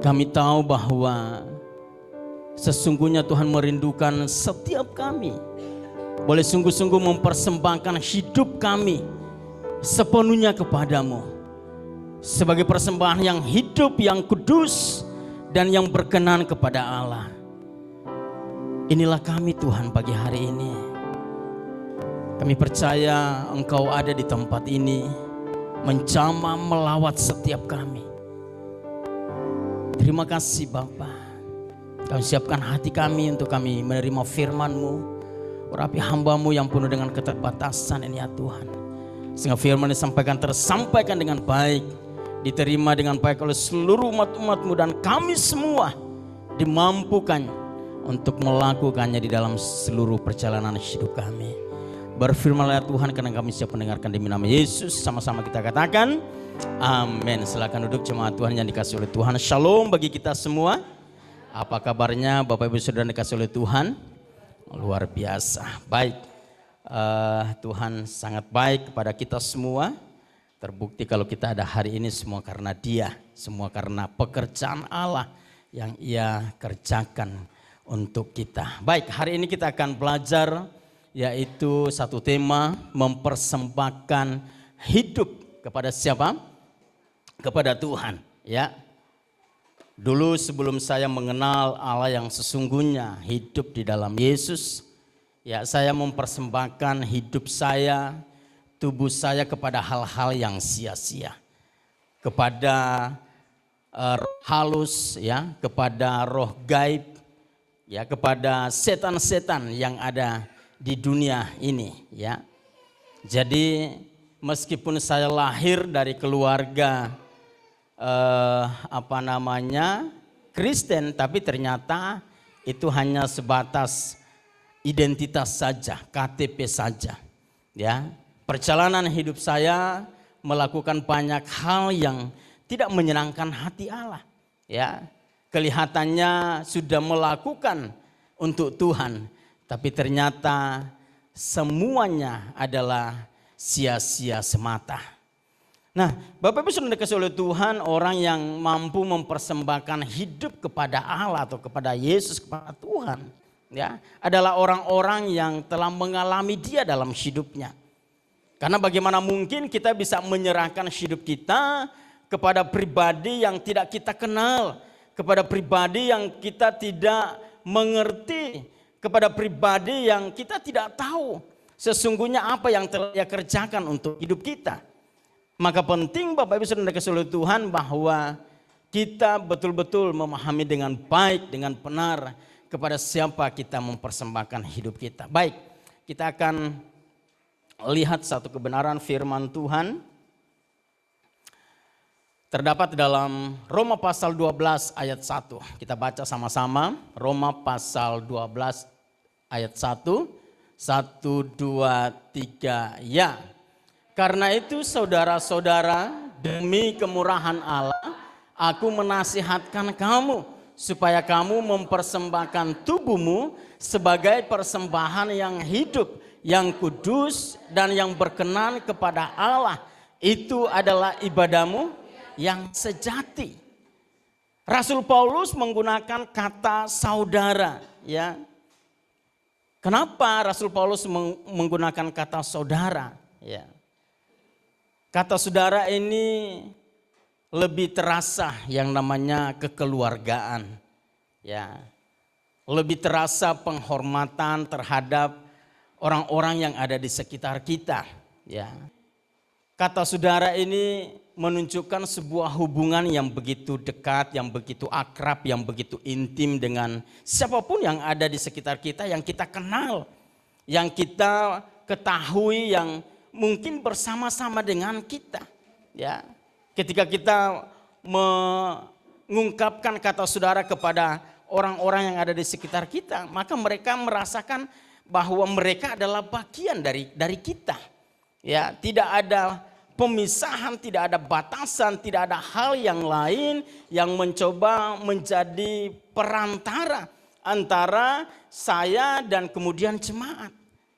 Kami tahu bahwa sesungguhnya Tuhan merindukan setiap kami boleh sungguh-sungguh mempersembahkan hidup kami sepenuhnya kepadamu sebagai persembahan yang hidup, yang kudus, dan yang berkenan kepada Allah. Inilah kami Tuhan pagi hari ini. Kami percaya Engkau ada di tempat ini, menjamah melawat setiap kami. Terima kasih Bapa. Kami siapkan hati kami untuk kami menerima firman-Mu. Urapi hamba-Mu yang penuh dengan keterbatasan ini ya Tuhan. Sehingga firman disampaikan tersampaikan dengan baik, diterima dengan baik oleh seluruh umat-umat-Mu, dan kami semua dimampukan untuk melakukannya di dalam seluruh perjalanan hidup kami. Berfirmanlah Tuhan, karena kami siap mendengarkan demi nama Yesus. Sama-sama kita katakan amin. Silakan duduk jemaat Tuhan yang dikasih oleh Tuhan. Shalom bagi kita semua. Apa kabarnya Bapak Ibu Saudara yang dikasih oleh Tuhan? Luar biasa. Baik, Tuhan sangat baik kepada kita semua. Terbukti kalau kita ada hari ini semua karena Dia, semua karena pekerjaan Allah yang Ia kerjakan untuk kita. Baik, hari ini kita akan belajar yaitu satu tema, mempersembahkan hidup kepada siapa? Kepada Tuhan, ya. Dulu sebelum saya mengenal Allah yang sesungguhnya, hidup di dalam Yesus, ya, saya mempersembahkan hidup saya, tubuh saya kepada hal-hal yang sia-sia, kepada roh halus, ya, kepada roh gaib, ya, kepada setan-setan yang ada di dunia ini, ya. Jadi meskipun saya lahir dari keluarga Kristen, tapi ternyata itu hanya sebatas identitas saja, KTP saja, ya. Perjalanan hidup saya melakukan banyak hal yang tidak menyenangkan hati Allah, ya. Kelihatannya sudah melakukan untuk Tuhan, tapi ternyata semuanya adalah sia-sia semata. Nah, Bapak Ibu sudah dikasih oleh Tuhan, orang yang mampu mempersembahkan hidup kepada Allah atau kepada Yesus, kepada Tuhan, ya, adalah orang-orang yang telah mengalami Dia dalam hidupnya. Karena bagaimana mungkin kita bisa menyerahkan hidup kita kepada pribadi yang tidak kita kenal, kepada pribadi yang kita tidak mengerti, kepada pribadi yang kita tidak tahu sesungguhnya apa yang telah Dia kerjakan untuk hidup kita. Maka penting Bapak Ibu Saudara dikasih oleh Tuhan bahwa kita betul-betul memahami dengan baik, dengan benar kepada siapa kita mempersembahkan hidup kita. Baik, kita akan lihat satu kebenaran firman Tuhan. Terdapat dalam Roma pasal 12 ayat 1. Kita baca sama-sama. Roma pasal 12 ayat 1. 1, 2, 3, ya. Karena itu saudara-saudara, demi kemurahan Allah, aku menasihatkan kamu supaya kamu mempersembahkan tubuhmu sebagai persembahan yang hidup, yang kudus, dan yang berkenan kepada Allah. Itu adalah ibadahmu yang sejati. Rasul Paulus menggunakan kata saudara, ya. Kenapa Rasul Paulus menggunakan kata saudara? Ya. Kata saudara ini lebih terasa yang namanya kekeluargaan, ya. Lebih terasa penghormatan terhadap orang-orang yang ada di sekitar kita, ya. Kata saudara ini menunjukkan sebuah hubungan yang begitu dekat, yang begitu akrab, yang begitu intim dengan siapapun yang ada di sekitar kita, yang kita kenal, yang kita ketahui, yang mungkin bersama-sama dengan kita, ya. Ketika kita mengungkapkan kata saudara kepada orang-orang yang ada di sekitar kita, maka mereka merasakan bahwa mereka adalah bagian dari kita, ya. Tidak ada pemisahan, tidak ada batasan, tidak ada hal yang lain yang mencoba menjadi perantara antara saya dan kemudian jemaat.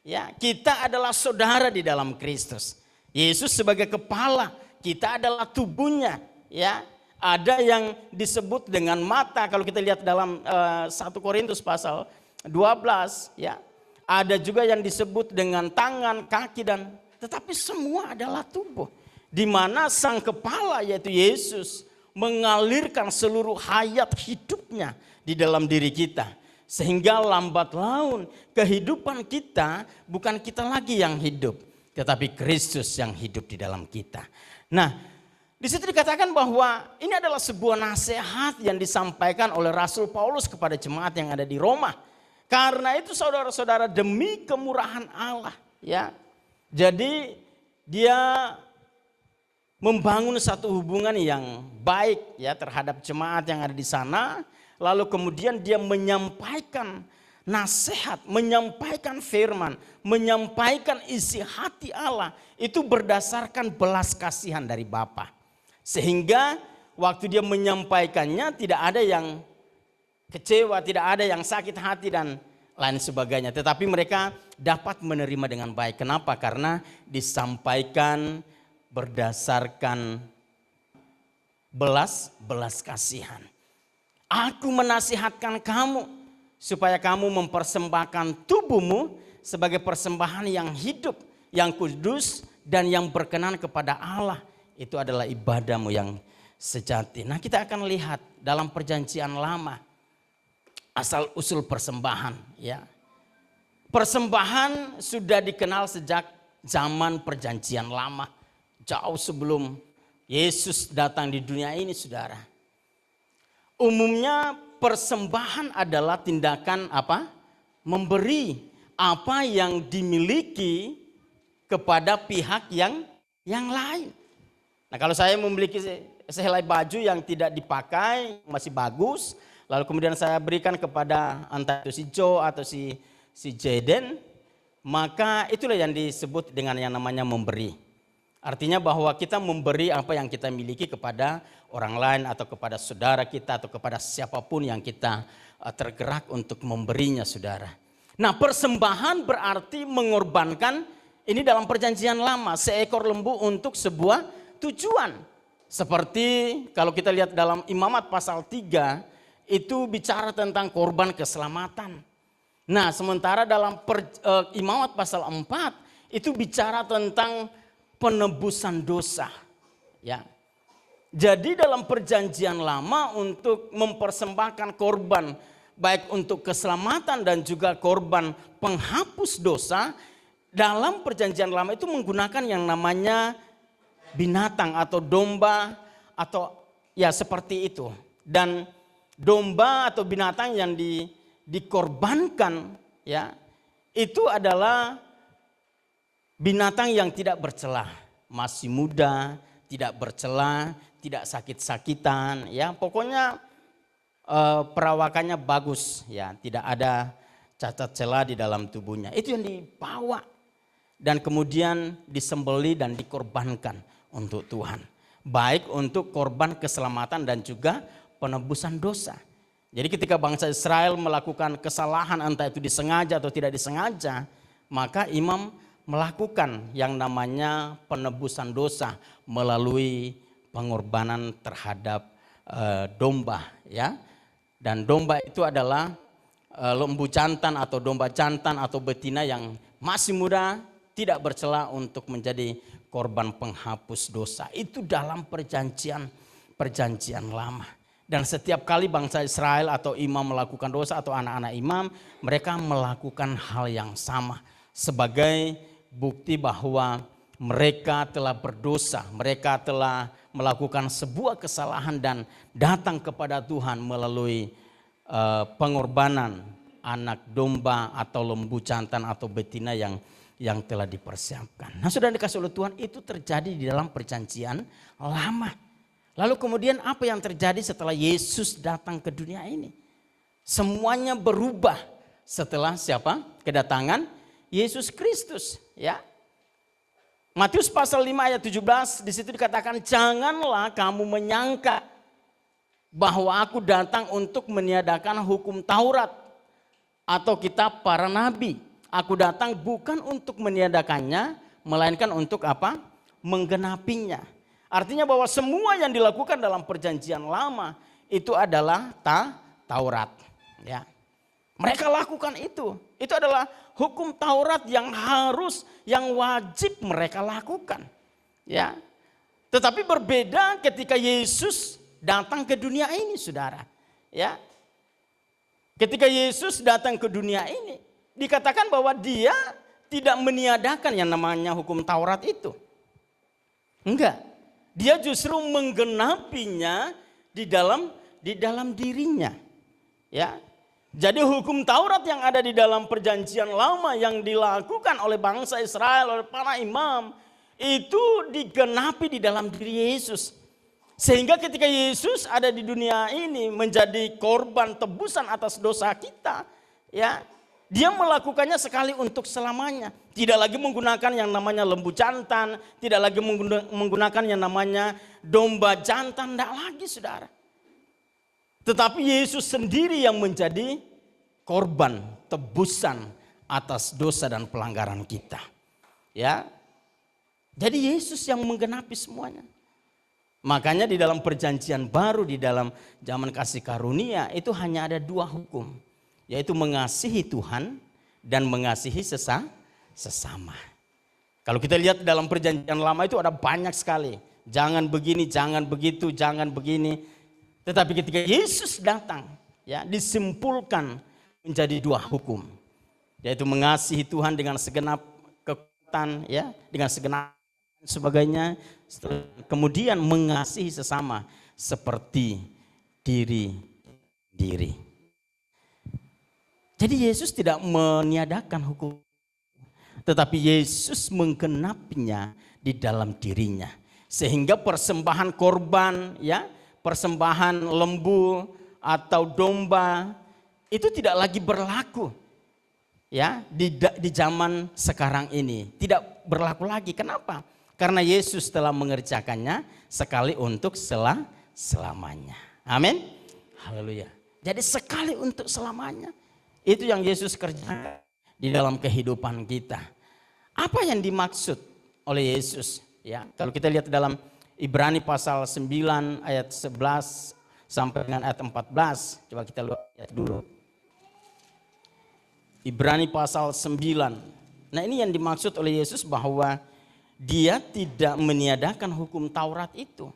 Ya, kita adalah saudara di dalam Kristus. Yesus sebagai kepala, kita adalah tubuhnya, ya. Ada yang disebut dengan mata, kalau kita lihat dalam 1 Korintus pasal 12 ya. Ada juga yang disebut dengan tangan, kaki dan tetapi semua adalah tubuh. Di mana sang kepala yaitu Yesus mengalirkan seluruh hayat hidupnya di dalam diri kita. Sehingga lambat laun kehidupan kita bukan kita lagi yang hidup, tetapi Kristus yang hidup di dalam kita. Nah, di situ dikatakan bahwa ini adalah sebuah nasihat yang disampaikan oleh Rasul Paulus kepada jemaat yang ada di Roma. Karena itu saudara-saudara, demi kemurahan Allah ya. Jadi dia membangun satu hubungan yang baik ya terhadap jemaat yang ada di sana. Lalu kemudian dia menyampaikan nasihat, menyampaikan firman, menyampaikan isi hati Allah. Itu berdasarkan belas kasihan dari Bapa. Sehingga waktu dia menyampaikannya tidak ada yang kecewa, tidak ada yang sakit hati dan lain sebagainya. Tetapi mereka dapat menerima dengan baik. Kenapa? Karena disampaikan berdasarkan belas kasihan. Aku menasihatkan kamu supaya kamu mempersembahkan tubuhmu sebagai persembahan yang hidup, yang kudus dan yang berkenan kepada Allah. Itu adalah ibadahmu yang sejati. Nah, kita akan lihat dalam perjanjian lama asal usul persembahan ya. Persembahan sudah dikenal sejak zaman perjanjian lama, jauh sebelum Yesus datang di dunia ini, saudara. Umumnya persembahan adalah tindakan apa? Memberi apa yang dimiliki kepada pihak yang lain. Nah, kalau saya memiliki sehelai baju yang tidak dipakai, masih bagus, lalu kemudian saya berikan kepada entah itu si Joe atau si Jaden, maka itulah yang disebut dengan yang namanya memberi. Artinya bahwa kita memberi apa yang kita miliki kepada orang lain atau kepada saudara kita atau kepada siapapun yang kita tergerak untuk memberinya, saudara. Nah, persembahan berarti mengorbankan, ini dalam perjanjian lama, seekor lembu untuk sebuah tujuan. Seperti kalau kita lihat dalam Imamat pasal 3 itu bicara tentang korban keselamatan. Nah, sementara dalam Imamat pasal 4 itu bicara tentang penebusan dosa. Ya. Jadi dalam perjanjian lama untuk mempersembahkan korban baik untuk keselamatan dan juga korban penghapus dosa, dalam perjanjian lama itu menggunakan yang namanya binatang atau domba atau ya seperti itu. Dan domba atau binatang yang dikorbankan ya itu adalah binatang yang tidak bercela, masih muda, tidak bercela, tidak sakit-sakitan ya. Pokoknya perawakannya bagus ya, tidak ada cacat celah di dalam tubuhnya. Itu yang dibawa dan kemudian disembelih dan dikorbankan untuk Tuhan. Baik untuk korban keselamatan dan juga penebusan dosa. Jadi ketika bangsa Israel melakukan kesalahan entah itu disengaja atau tidak disengaja, maka imam melakukan yang namanya penebusan dosa melalui pengorbanan terhadap domba ya. Dan domba itu adalah lembu jantan atau domba jantan atau betina yang masih muda, tidak bercela untuk menjadi korban penghapus dosa. Itu dalam perjanjian lama. Dan setiap kali bangsa Israel atau imam melakukan dosa atau anak-anak imam, mereka melakukan hal yang sama sebagai bukti bahwa mereka telah berdosa, mereka telah melakukan sebuah kesalahan dan datang kepada Tuhan melalui pengorbanan anak domba atau lembu jantan atau betina yang telah dipersiapkan. Nah, sudah dikasih oleh Tuhan, itu terjadi di dalam perjanjian lama. Lalu kemudian apa yang terjadi setelah Yesus datang ke dunia ini? Semuanya berubah setelah siapa? Kedatangan Yesus Kristus, ya. Matius pasal 5 ayat 17 di situ dikatakan, janganlah kamu menyangka bahwa aku datang untuk meniadakan hukum Taurat atau kitab para nabi. Aku datang bukan untuk meniadakannya, melainkan untuk apa? Menggenapinya. Artinya bahwa semua yang dilakukan dalam perjanjian lama itu adalah Taurat. Ya. Mereka lakukan itu. Itu adalah hukum Taurat yang harus, yang wajib mereka lakukan. Ya. Tetapi berbeda ketika Yesus datang ke dunia ini, saudara. Ya. Ketika Yesus datang ke dunia ini, dikatakan bahwa dia tidak meniadakan yang namanya hukum Taurat itu. Enggak. Dia justru menggenapinya di dalam dirinya. Ya. Jadi hukum Taurat yang ada di dalam perjanjian lama yang dilakukan oleh bangsa Israel, oleh para imam, itu digenapi di dalam diri Yesus. Sehingga ketika Yesus ada di dunia ini menjadi korban tebusan atas dosa kita, ya, dia melakukannya sekali untuk selamanya. Tidak lagi menggunakan yang namanya lembu jantan, tidak lagi menggunakan yang namanya domba jantan, tidak lagi, saudara. Tetapi Yesus sendiri yang menjadi korban tebusan atas dosa dan pelanggaran kita. Ya. Jadi Yesus yang menggenapi semuanya. Makanya di dalam perjanjian baru, di dalam zaman kasih karunia itu hanya ada 2 hukum. Yaitu mengasihi Tuhan dan mengasihi sesama. Kalau kita lihat dalam perjanjian lama itu ada banyak sekali. Jangan begini, jangan begitu, jangan begini. Tetapi ketika Yesus datang, ya, disimpulkan menjadi 2 hukum. Yaitu mengasihi Tuhan dengan segenap kekuatan, ya, dengan segenap sebagainya. Kemudian mengasihi sesama seperti diri. Jadi Yesus tidak meniadakan hukum, tetapi Yesus menggenapinya di dalam dirinya. Sehingga persembahan korban, ya, persembahan lembu atau domba itu tidak lagi berlaku, ya, di zaman sekarang ini. Tidak berlaku lagi. Kenapa? Karena Yesus telah mengerjakannya sekali untuk selamanya. Amin. Haleluya. Jadi sekali untuk selamanya. Itu yang Yesus kerjakan di dalam kehidupan kita. Apa yang dimaksud oleh Yesus? Ya, kalau kita lihat dalam Ibrani pasal 9 ayat 11 sampai dengan ayat 14. Coba kita lihat dulu. Ibrani pasal 9. Nah, ini yang dimaksud oleh Yesus bahwa dia tidak meniadakan hukum Taurat itu.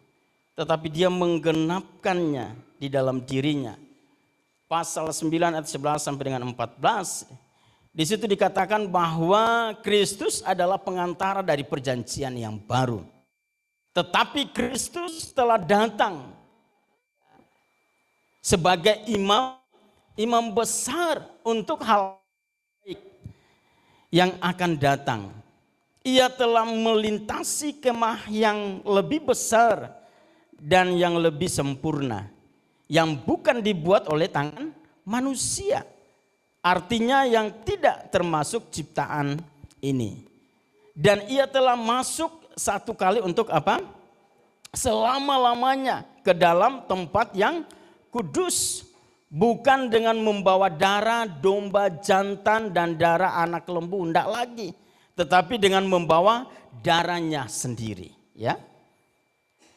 Tetapi dia menggenapkannya di dalam dirinya. Pasal 9 ayat 11 sampai dengan 14. Di situ dikatakan bahwa Kristus adalah pengantara dari perjanjian yang baru. Tetapi Kristus telah datang sebagai imam besar untuk hal baik yang akan datang. Ia telah melintasi kemah yang lebih besar dan yang lebih sempurna, yang bukan dibuat oleh tangan manusia. Artinya yang tidak termasuk ciptaan ini. Dan ia telah masuk satu kali untuk apa? Selama-lamanya ke dalam tempat yang kudus. Bukan dengan membawa darah domba jantan dan darah anak lembu, enggak lagi. Tetapi dengan membawa darahnya sendiri. Ya.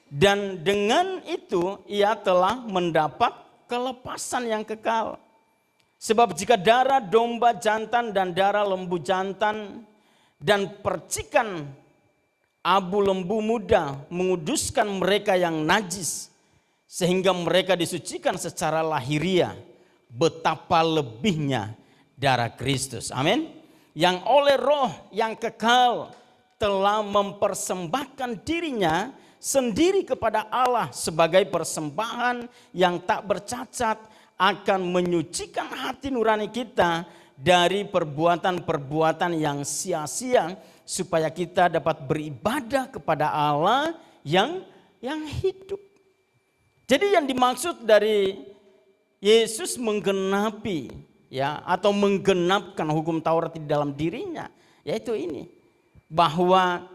Dan dengan itu ia telah mendapat kelepasan yang kekal. Sebab jika darah domba jantan dan darah lembu jantan dan percikan abu lembu muda menguduskan mereka yang najis, sehingga mereka disucikan secara lahiriah, betapa lebihnya darah Kristus. Amin. Yang oleh roh yang kekal telah mempersembahkan dirinya sendiri kepada Allah sebagai persembahan yang tak bercacat, akan menyucikan hati nurani kita dari perbuatan-perbuatan yang sia-sia, supaya kita dapat beribadah kepada Allah yang hidup. Jadi yang dimaksud dari Yesus menggenapi, ya, atau menggenapkan hukum Taurat di dalam dirinya, yaitu ini, bahwa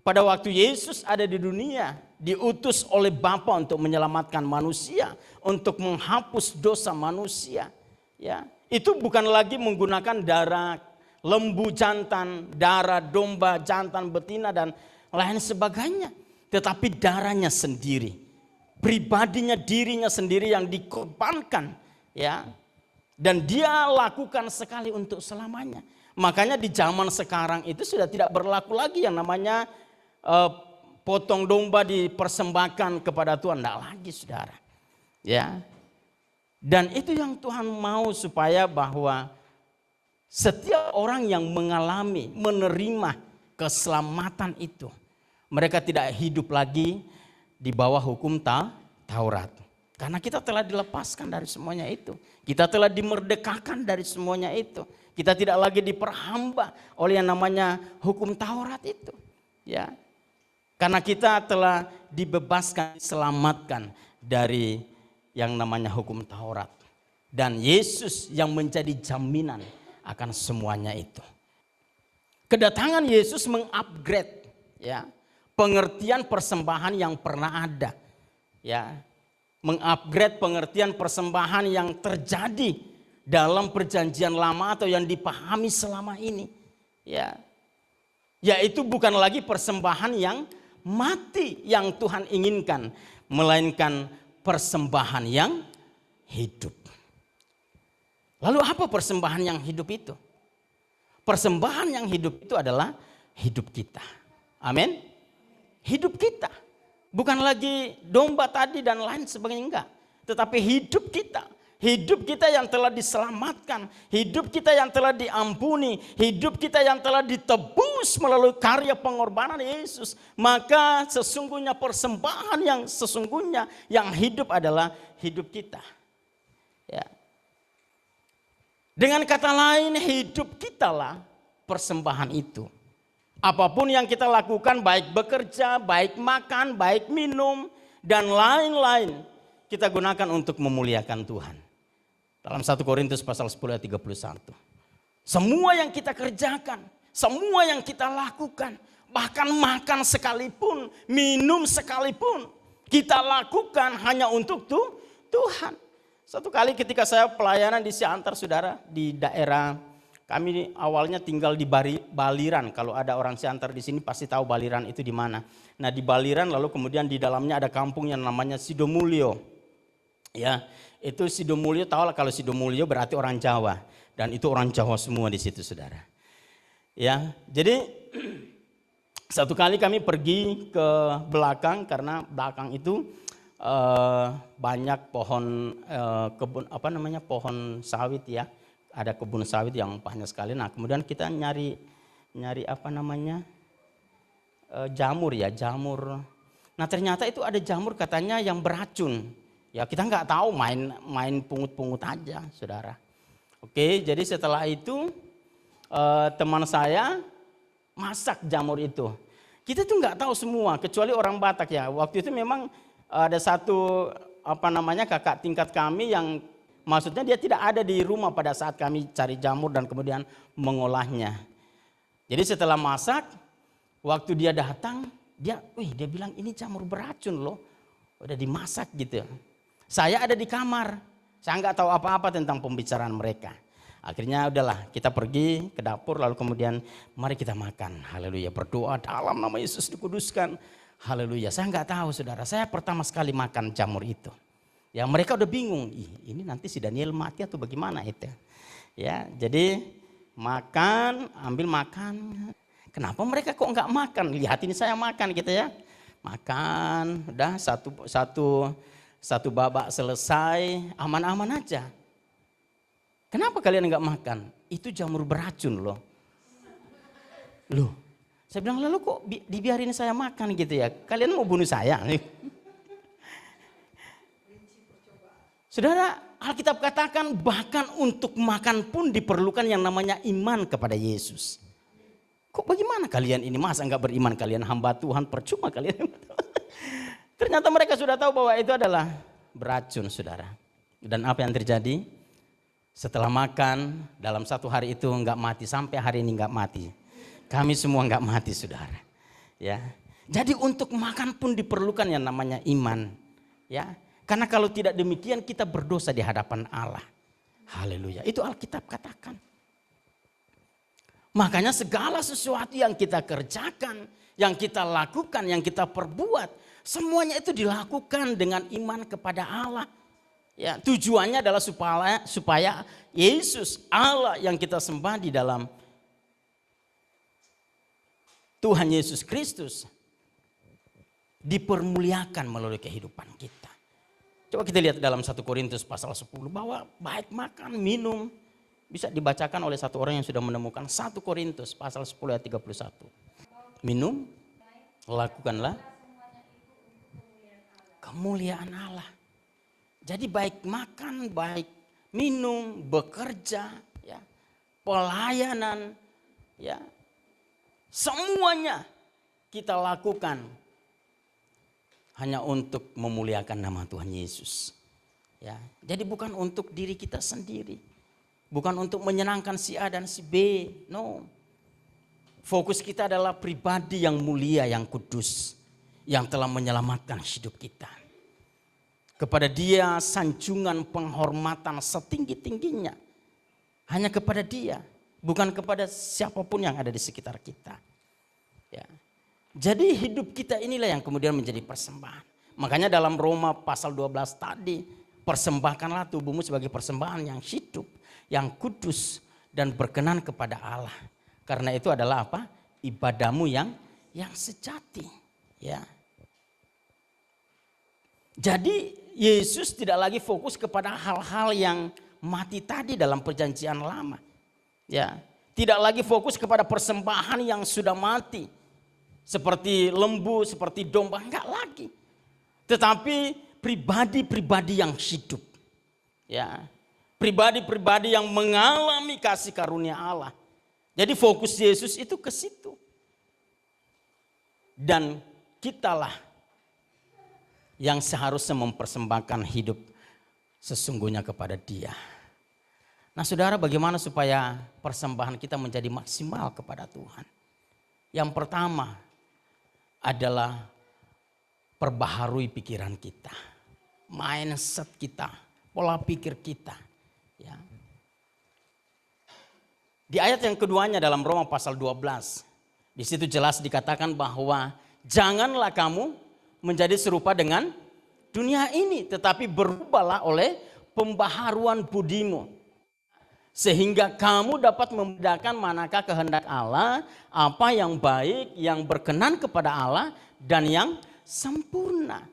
pada waktu Yesus ada di dunia, diutus oleh Bapa untuk menyelamatkan manusia, untuk menghapus dosa manusia. Ya, itu bukan lagi menggunakan darah lembu jantan, darah domba jantan betina dan lain sebagainya. tetapi darahnya sendiri, pribadinya, dirinya sendiri yang dikorbankan, ya. Dan dia lakukan sekali untuk selamanya. Makanya di zaman sekarang itu sudah tidak berlaku lagi yang namanya potong domba dipersembahkan kepada Tuhan, tidak lagi, saudara. Ya. Dan itu yang Tuhan mau, supaya bahwa setiap orang yang mengalami, menerima keselamatan itu, mereka tidak hidup lagi di bawah hukum Taurat. Karena kita telah dilepaskan dari semuanya itu. Kita telah dimerdekakan dari semuanya itu. Kita tidak lagi diperhamba oleh yang namanya hukum Taurat itu. Ya. Karena kita telah dibebaskan, diselamatkan dari yang namanya hukum Taurat. Dan Yesus yang menjadi jaminan akan semuanya itu. Kedatangan Yesus mengupgrade, ya, pengertian persembahan yang pernah ada. Ya. Mengupgrade pengertian persembahan yang terjadi dalam perjanjian lama atau yang dipahami selama ini. Ya. Yaitu bukan lagi persembahan yang mati yang Tuhan inginkan, melainkan persembahan yang hidup. Lalu apa persembahan yang hidup itu? Persembahan yang hidup itu adalah hidup kita. Amin. Hidup kita. Bukan lagi domba tadi dan lain sebagainya, enggak. Tetapi hidup kita. Hidup kita yang telah diselamatkan. Hidup kita yang telah diampuni. Hidup kita yang telah ditebus melalui karya pengorbanan Yesus. Maka sesungguhnya persembahan yang sesungguhnya yang hidup adalah hidup kita. Ya. Dengan kata lain, hidup kitalah persembahan itu. Apapun yang kita lakukan, baik bekerja, baik makan, baik minum, dan lain-lain, kita gunakan untuk memuliakan Tuhan. Dalam 1 Korintus pasal 10 ayat 31. Semua yang kita kerjakan, semua yang kita lakukan, bahkan makan sekalipun, minum sekalipun, kita lakukan hanya untuk Tuhan. Satu kali ketika saya pelayanan di Siantar, saudara, di daerah, kami awalnya tinggal di Baliran. Kalau ada orang Siantar di sini pasti tahu Baliran itu di mana. Nah, di Baliran, lalu kemudian di dalamnya ada kampung yang namanya Sidomulyo. Ya, itu Sidomulyo, tahu lah kalau Sidomulyo berarti orang Jawa, dan itu orang Jawa semua di situ, saudara. Ya, jadi satu kali kami pergi ke belakang, karena belakang itu banyak pohon kebun, pohon sawit, ya. Ada kebun sawit yang banyak sekali. Nah, kemudian kita nyari jamur, ya, jamur. Nah, ternyata itu ada jamur katanya yang beracun. Ya, kita nggak tahu, main pungut-pungut aja, saudara. Oke, jadi setelah itu teman saya masak jamur itu. Kita tuh nggak tahu semua, kecuali orang Batak, ya. Waktu itu memang ada satu kakak tingkat kami yang maksudnya dia tidak ada di rumah pada saat kami cari jamur dan kemudian mengolahnya. Jadi setelah masak, waktu dia datang, dia bilang ini jamur beracun loh, udah dimasak gitu. Saya ada di kamar, saya nggak tahu apa-apa tentang pembicaraan mereka. Akhirnya udahlah, kita pergi ke dapur, lalu kemudian mari kita makan. Haleluya, berdoa dalam nama Yesus dikuduskan. Haleluya, saya nggak tahu, saudara, saya pertama sekali makan jamur itu. Ya, mereka udah bingung, ini nanti si Daniel mati atau bagaimana itu. Ya, jadi ambil makan. Kenapa mereka kok nggak makan? Lihat ini saya makan gitu, ya. Makan, udah satu babak selesai, aman-aman aja. Kenapa kalian nggak makan? Itu jamur beracun loh. Loh, saya bilang, lalu kok dibiarin saya makan gitu ya? Kalian mau bunuh saya? Saudara, Alkitab katakan bahkan untuk makan pun diperlukan yang namanya iman kepada Yesus. Kok bagaimana kalian ini, masa enggak beriman kalian, hamba Tuhan, percuma kalian. Ternyata mereka sudah tahu bahwa itu adalah beracun, saudara. Dan apa yang terjadi? Setelah makan, dalam satu hari itu enggak mati, sampai hari ini enggak mati. Kami semua enggak mati, saudara. Ya. Jadi untuk makan pun diperlukan yang namanya iman. Ya. Karena kalau tidak demikian kita berdosa di hadapan Allah. Haleluya. Itu Alkitab katakan. Makanya segala sesuatu yang kita kerjakan, yang kita lakukan, yang kita perbuat, semuanya itu dilakukan dengan iman kepada Allah. Ya, tujuannya adalah supaya Yesus, Allah yang kita sembah di dalam Tuhan Yesus Kristus dipermuliakan melalui kehidupan kita. Coba kita lihat dalam 1 Korintus pasal 10 bahwa baik makan, minum, bisa dibacakan oleh satu orang yang sudah menemukan. 1 Korintus pasal 10 ayat 31. Minum, lakukanlah kemuliaan Allah. Jadi baik makan, baik minum, bekerja, ya, pelayanan, ya, semuanya kita lakukan hanya untuk memuliakan nama Tuhan Yesus. Ya, jadi bukan untuk diri kita sendiri, bukan untuk menyenangkan si A dan si B, no. Fokus kita adalah pribadi yang mulia, yang kudus, yang telah menyelamatkan hidup kita. Kepada Dia sanjungan penghormatan setinggi-tingginya. Hanya kepada Dia, bukan kepada siapapun yang ada di sekitar kita. Ya. Jadi hidup kita inilah yang kemudian menjadi persembahan. Makanya dalam Roma pasal 12 tadi, persembahkanlah tubuhmu sebagai persembahan yang hidup, yang kudus dan berkenan kepada Allah. Karena itu adalah apa? Ibadahmu yang sejati. Ya. Jadi Yesus tidak lagi fokus kepada hal-hal yang mati tadi dalam perjanjian lama. Ya. Tidak lagi fokus kepada persembahan yang sudah mati. Seperti lembu, seperti domba, enggak lagi. Tetapi pribadi-pribadi yang hidup. Ya. Pribadi-pribadi yang mengalami kasih karunia Allah. Jadi fokus Yesus itu ke situ. Dan kitalah yang seharusnya mempersembahkan hidup sesungguhnya kepada Dia. Nah saudara, bagaimana supaya persembahan kita menjadi maksimal kepada Tuhan? Yang pertama adalah perbaharui pikiran kita, mindset kita, pola pikir kita. Ya. Di ayat yang keduanya dalam Roma pasal 12, di situ jelas dikatakan bahwa janganlah kamu menjadi serupa dengan dunia ini, tetapi berubahlah oleh pembaharuan budimu. Sehingga kamu dapat membedakan manakah kehendak Allah, apa yang baik, yang berkenan kepada Allah, dan yang sempurna.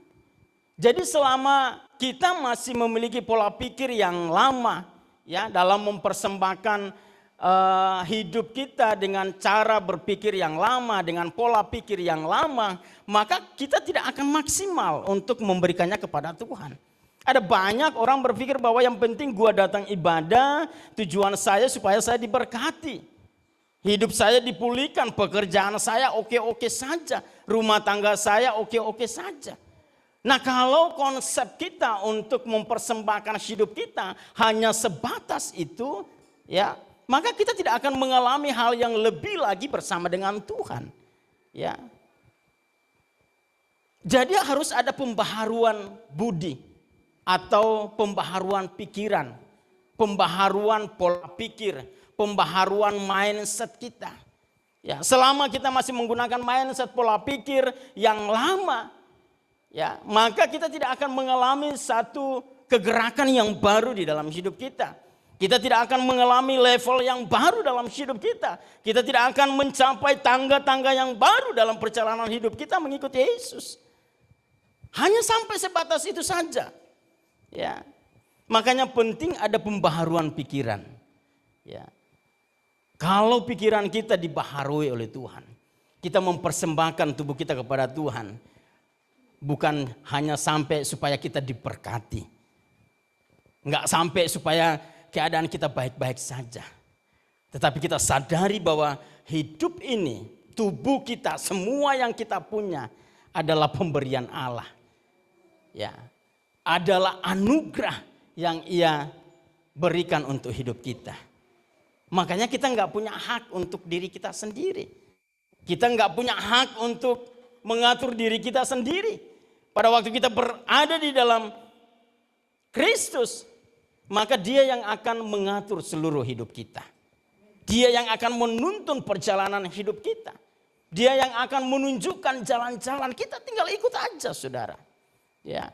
Jadi selama kita masih memiliki pola pikir yang lama, ya, dalam mempersembahkan hidup kita dengan cara berpikir yang lama, dengan pola pikir yang lama, maka kita tidak akan maksimal untuk memberikannya kepada Tuhan. Ada banyak orang berpikir bahwa yang penting gua datang ibadah, tujuan saya supaya saya diberkati. Hidup saya dipulihkan, pekerjaan saya oke-oke saja, rumah tangga saya oke-oke saja. Nah kalau konsep kita untuk mempersembahkan hidup kita hanya sebatas itu, ya, maka kita tidak akan mengalami hal yang lebih lagi bersama dengan Tuhan. Ya. Jadi harus ada pembaharuan budi atau pembaharuan pikiran, pembaharuan pola pikir, pembaharuan mindset kita. Ya, selama kita masih menggunakan mindset pola pikir yang lama, ya, maka kita tidak akan mengalami satu kegerakan yang baru di dalam hidup kita. Kita tidak akan mengalami level yang baru dalam hidup kita. Kita tidak akan mencapai tangga-tangga yang baru dalam perjalanan hidup kita mengikuti Yesus. Hanya sampai sebatas itu saja. Ya. Makanya penting ada pembaharuan pikiran. Ya. Kalau pikiran kita dibaharui oleh Tuhan, kita mempersembahkan tubuh kita kepada Tuhan, bukan hanya sampai supaya kita diberkati. Enggak sampai supaya keadaan kita baik-baik saja. Tetapi kita sadari bahwa hidup ini, tubuh kita, semua yang kita punya adalah pemberian Allah. Ya, adalah anugerah yang Ia berikan untuk hidup kita. Makanya kita nggak punya hak untuk diri kita sendiri. Kita nggak punya hak untuk mengatur diri kita sendiri. Pada waktu kita berada di dalam Kristus, maka Dia yang akan mengatur seluruh hidup kita. Dia yang akan menuntun perjalanan hidup kita. Dia yang akan menunjukkan jalan-jalan, kita tinggal ikut aja saudara. Ya.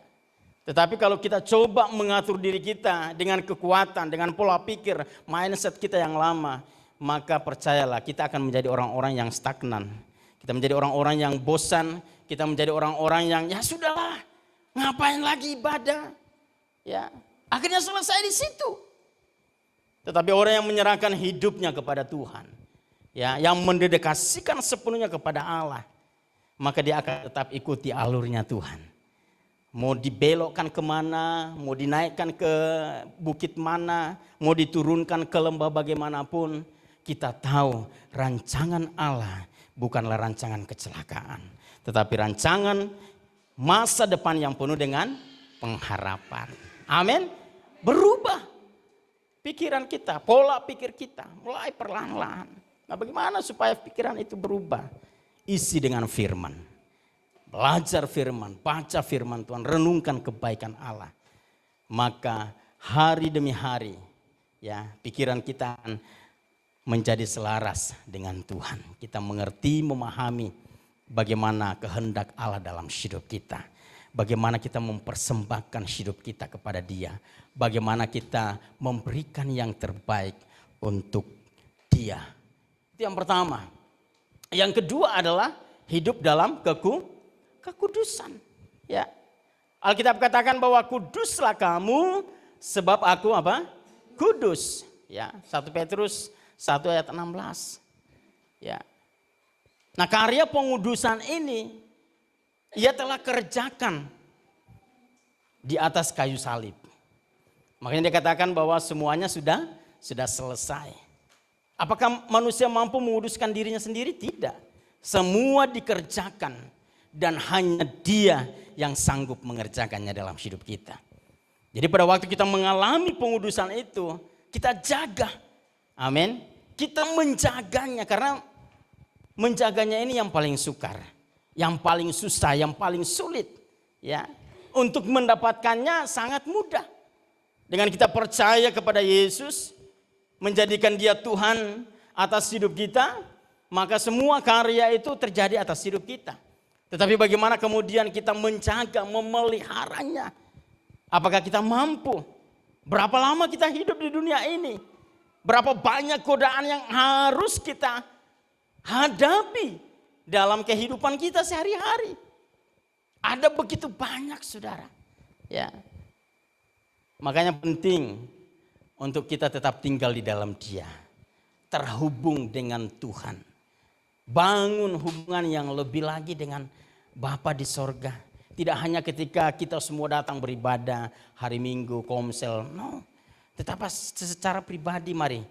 Tetapi kalau kita coba mengatur diri kita dengan kekuatan, dengan pola pikir, mindset kita yang lama, maka percayalah kita akan menjadi orang-orang yang stagnan. Kita menjadi orang-orang yang bosan, kita menjadi orang-orang yang ya sudahlah, ngapain lagi ibadah. Ya, akhirnya selesai di situ. Tetapi orang yang menyerahkan hidupnya kepada Tuhan, ya, yang mendedikasikan sepenuhnya kepada Allah, maka dia akan tetap ikuti alurnya Tuhan. Mau dibelokkan kemana, mau dinaikkan ke bukit mana, mau diturunkan ke lembah bagaimanapun, kita tahu rancangan Allah bukanlah rancangan kecelakaan, tetapi rancangan masa depan yang penuh dengan pengharapan. Amin. Berubah pikiran kita, pola pikir kita mulai perlahan-lahan. Nah, bagaimana supaya pikiran itu berubah? Isi dengan firman. Belajar firman, baca firman Tuhan, renungkan kebaikan Allah. Maka hari demi hari ya, pikiran kita akan menjadi selaras dengan Tuhan. Kita mengerti, memahami bagaimana kehendak Allah dalam hidup kita. Bagaimana kita mempersembahkan hidup kita kepada Dia. Bagaimana kita memberikan yang terbaik untuk Dia. Itu yang pertama. Yang kedua adalah hidup dalam kekudusan. Ya. Alkitab katakan bahwa kuduslah kamu sebab aku apa? Kudus. Ya, 1 Petrus 1 ayat 16. Ya. Nah, karya pengudusan ini ia telah kerjakan di atas kayu salib. Makanya dia katakan bahwa semuanya sudah selesai. Apakah manusia mampu menguduskan dirinya sendiri? Tidak. Semua dikerjakan dan hanya Dia yang sanggup mengerjakannya dalam hidup kita. Jadi pada waktu kita mengalami pengudusan itu, kita jaga. Amin. Kita menjaganya karena menjaganya ini yang paling sukar, yang paling susah, yang paling sulit. Ya, untuk mendapatkannya sangat mudah. Dengan kita percaya kepada Yesus, menjadikan Dia Tuhan atas hidup kita, maka semua karya itu terjadi atas hidup kita. Tetapi bagaimana kemudian kita menjaga, memeliharanya? Apakah kita mampu? Berapa lama kita hidup di dunia ini? Berapa banyak godaan yang harus kita hadapi dalam kehidupan kita sehari-hari? Ada begitu banyak saudara. Ya. Makanya penting untuk kita tetap tinggal di dalam Dia. Terhubung dengan Tuhan. Bangun hubungan yang lebih lagi dengan Bapa di sorga. Tidak hanya ketika kita semua datang beribadah hari Minggu, komsel. No. Tetapi secara pribadi mari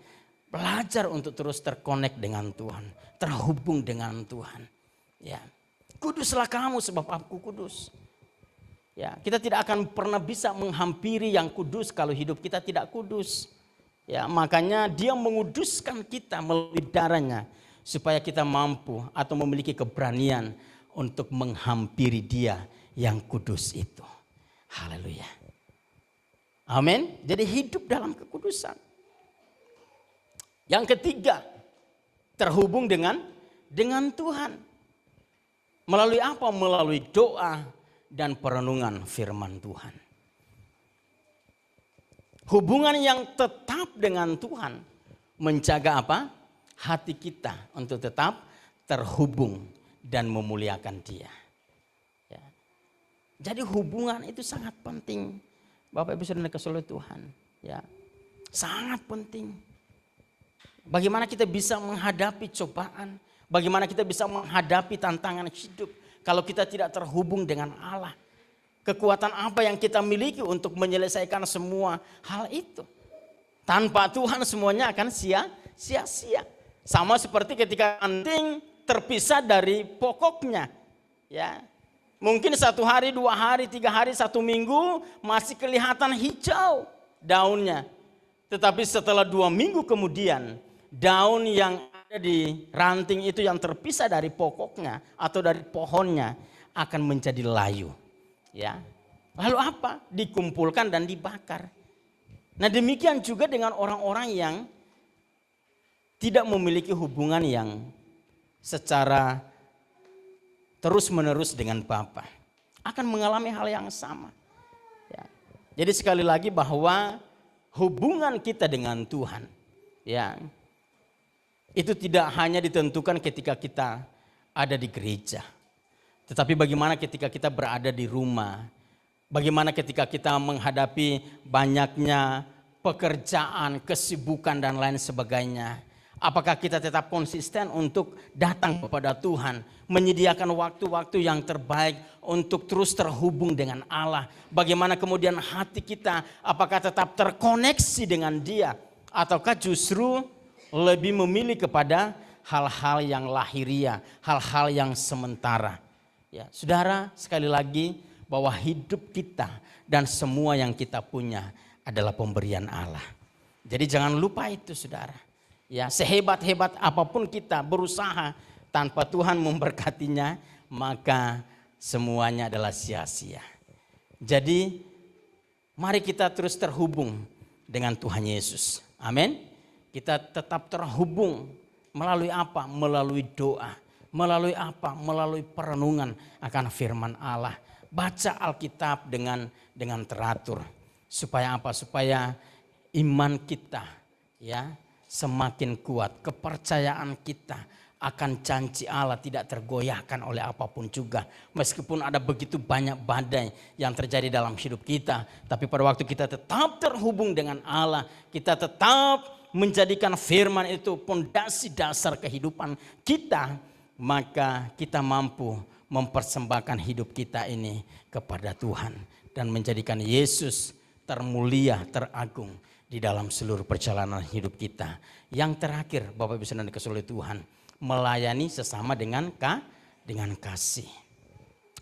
belajar untuk terus terkonek dengan Tuhan. Terhubung dengan Tuhan. Ya. Kuduslah kamu sebab aku kudus. Ya, kita tidak akan pernah bisa menghampiri yang kudus kalau hidup kita tidak kudus. Ya, makanya Dia menguduskan kita melalui darahnya supaya kita mampu atau memiliki keberanian untuk menghampiri Dia yang kudus itu. Haleluya. Amin. Jadi hidup dalam kekudusan. Yang ketiga, terhubung dengan Tuhan. Melalui apa? Melalui doa dan perenungan firman Tuhan. Hubungan yang tetap dengan Tuhan menjaga apa? Hati kita untuk tetap terhubung dan memuliakan Dia. Ya. Jadi hubungan itu sangat penting. Bapak Ibu Saudara kasih Tuhan. Ya. Sangat penting. Bagaimana kita bisa menghadapi cobaan? Bagaimana kita bisa menghadapi tantangan hidup? Kalau kita tidak terhubung dengan Allah, kekuatan apa yang kita miliki untuk menyelesaikan semua hal itu? Tanpa Tuhan semuanya akan sia-sia. Sama seperti ketika anting terpisah dari pokoknya. Ya, mungkin 1 hari, 2 hari, 3 hari, 1 minggu masih kelihatan hijau daunnya. Tetapi setelah 2 minggu kemudian, daun yang ada di ranting itu yang terpisah dari pokoknya atau dari pohonnya akan menjadi layu. Ya. Lalu apa? Dikumpulkan dan dibakar. Nah, demikian juga dengan orang-orang yang tidak memiliki hubungan yang secara terus-menerus dengan Bapa akan mengalami hal yang sama. Ya. Jadi sekali lagi bahwa hubungan kita dengan Tuhan, ya, itu tidak hanya ditentukan ketika kita ada di gereja, tetapi bagaimana ketika kita berada di rumah, bagaimana ketika kita menghadapi banyaknya pekerjaan, kesibukan dan lain sebagainya. Apakah kita tetap konsisten untuk datang kepada Tuhan, menyediakan waktu-waktu yang terbaik untuk terus terhubung dengan Allah. Bagaimana kemudian hati kita, apakah tetap terkoneksi dengan Dia, ataukah justru lebih memilih kepada hal-hal yang lahiriah, hal-hal yang sementara. Ya, saudara, sekali lagi bahwa hidup kita dan semua yang kita punya adalah pemberian Allah. Jadi jangan lupa itu, saudara. Ya, sehebat-hebat apapun kita berusaha tanpa Tuhan memberkatinya, maka semuanya adalah sia-sia. Jadi mari kita terus terhubung dengan Tuhan Yesus. Amin. Kita tetap terhubung melalui apa? Melalui doa. Melalui apa? Melalui perenungan akan firman Allah. Baca Alkitab dengan teratur. Supaya apa? Supaya iman kita, ya, semakin kuat, kepercayaan kita akan janji Allah tidak tergoyahkan oleh apapun juga. Meskipun ada begitu banyak badai yang terjadi dalam hidup kita, tapi pada waktu kita tetap terhubung dengan Allah, kita tetap menjadikan firman itu pondasi dasar kehidupan kita, maka kita mampu mempersembahkan hidup kita ini kepada Tuhan dan menjadikan Yesus termulia, teragung di dalam seluruh perjalanan hidup kita. Yang terakhir, Bapak Ibu Saudara dikasihi oleh Tuhan, melayani sesama dengan kasih.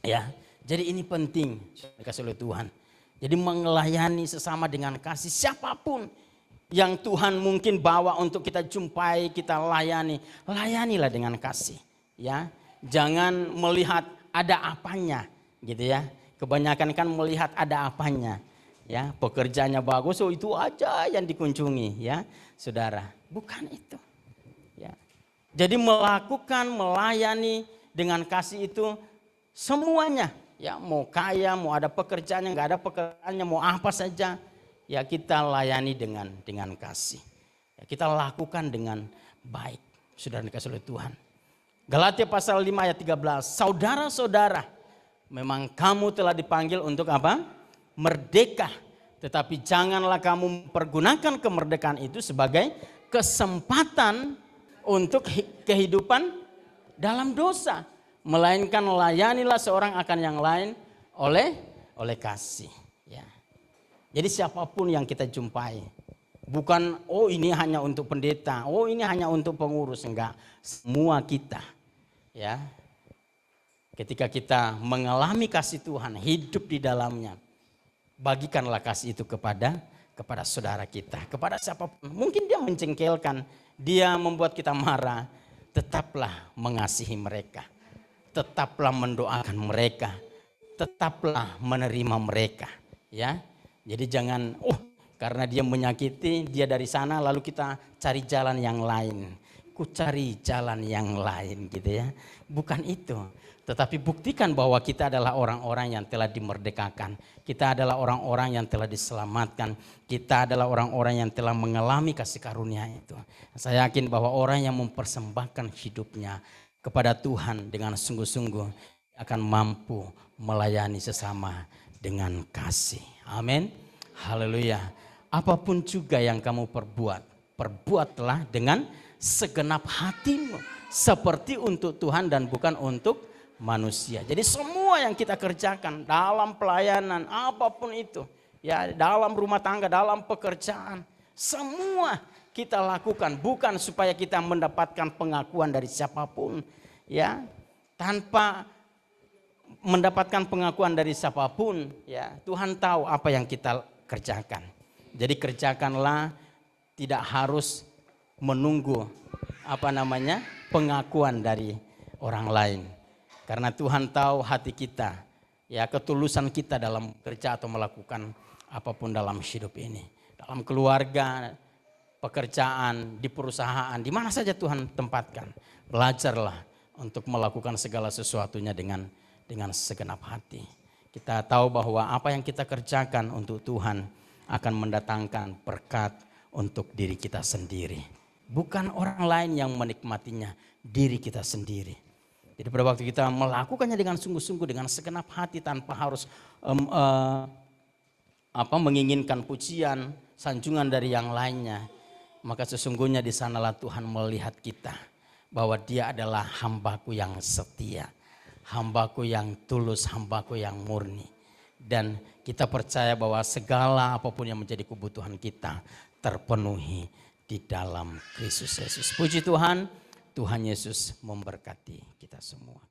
Ya, jadi ini penting dikasihi oleh Tuhan. Jadi melayani sesama dengan kasih, siapapun yang Tuhan mungkin bawa untuk kita jumpai, kita layani, layanilah dengan kasih. Ya, jangan melihat ada apanya, gitu ya. Kebanyakan kan melihat ada apanya. Ya, pekerjaannya bagus, oh itu aja yang dikunjungi, ya, saudara. Bukan itu. Ya. Jadi melakukan, melayani dengan kasih itu semuanya. Ya, mau kaya, mau ada pekerjaannya, nggak ada pekerjaannya, mau apa saja, ya kita layani dengan kasih. Ya, kita lakukan dengan baik, saudara dikasihi oleh Tuhan. Galatia pasal 5 ayat 13, saudara-saudara, memang kamu telah dipanggil untuk apa? Merdeka, tetapi janganlah kamu pergunakan kemerdekaan itu sebagai kesempatan untuk kehidupan dalam dosa, melainkan layanilah seorang akan yang lain oleh kasih. Ya. Jadi siapapun yang kita jumpai, bukan oh ini hanya untuk pendeta, oh ini hanya untuk pengurus, enggak, semua kita. Ya, ketika kita mengalami kasih Tuhan, hidup di dalamnya, bagikanlah kasih itu kepada saudara kita, kepada siapapun. Mungkin dia mencengkelkan, dia membuat kita marah, tetaplah mengasihi mereka, tetaplah mendoakan mereka, tetaplah menerima mereka. Ya, jadi jangan karena dia menyakiti, dia dari sana lalu kita cari jalan yang lain. Ku cari jalan yang lain, gitu ya. Bukan itu. Tetapi buktikan bahwa kita adalah orang-orang yang telah dimerdekakan. Kita adalah orang-orang yang telah diselamatkan. Kita adalah orang-orang yang telah mengalami kasih karunia itu. Saya yakin bahwa orang yang mempersembahkan hidupnya kepada Tuhan dengan sungguh-sungguh akan mampu melayani sesama dengan kasih. Amin. Haleluya. Apapun juga yang kamu perbuatlah dengan segenap hatimu, seperti untuk Tuhan dan bukan untuk manusia. Jadi semua yang kita kerjakan dalam pelayanan apapun itu, ya, dalam rumah tangga, dalam pekerjaan, semua kita lakukan bukan supaya kita mendapatkan pengakuan dari siapapun, ya. Tanpa mendapatkan pengakuan dari siapapun, ya, Tuhan tahu apa yang kita kerjakan. Jadi kerjakanlah, tidak harus menunggu pengakuan dari orang lain. Karena Tuhan tahu hati kita, ya, ketulusan kita dalam kerja atau melakukan apapun dalam hidup ini. Dalam keluarga, pekerjaan, di perusahaan, di mana saja Tuhan tempatkan. Belajarlah untuk melakukan segala sesuatunya dengan segenap hati. Kita tahu bahwa apa yang kita kerjakan untuk Tuhan akan mendatangkan berkat untuk diri kita sendiri. Bukan orang lain yang menikmatinya, diri kita sendiri. Jadi pada waktu kita melakukannya dengan sungguh-sungguh, dengan segenap hati tanpa harus menginginkan pujian, sanjungan dari yang lainnya, maka sesungguhnya di sanalah Tuhan melihat kita bahwa Dia adalah hambaku yang setia, hambaku yang tulus, hambaku yang murni. Dan kita percaya bahwa segala apapun yang menjadi kebutuhan kita terpenuhi di dalam Kristus Yesus. Puji Tuhan, Tuhan Yesus memberkati kita semua.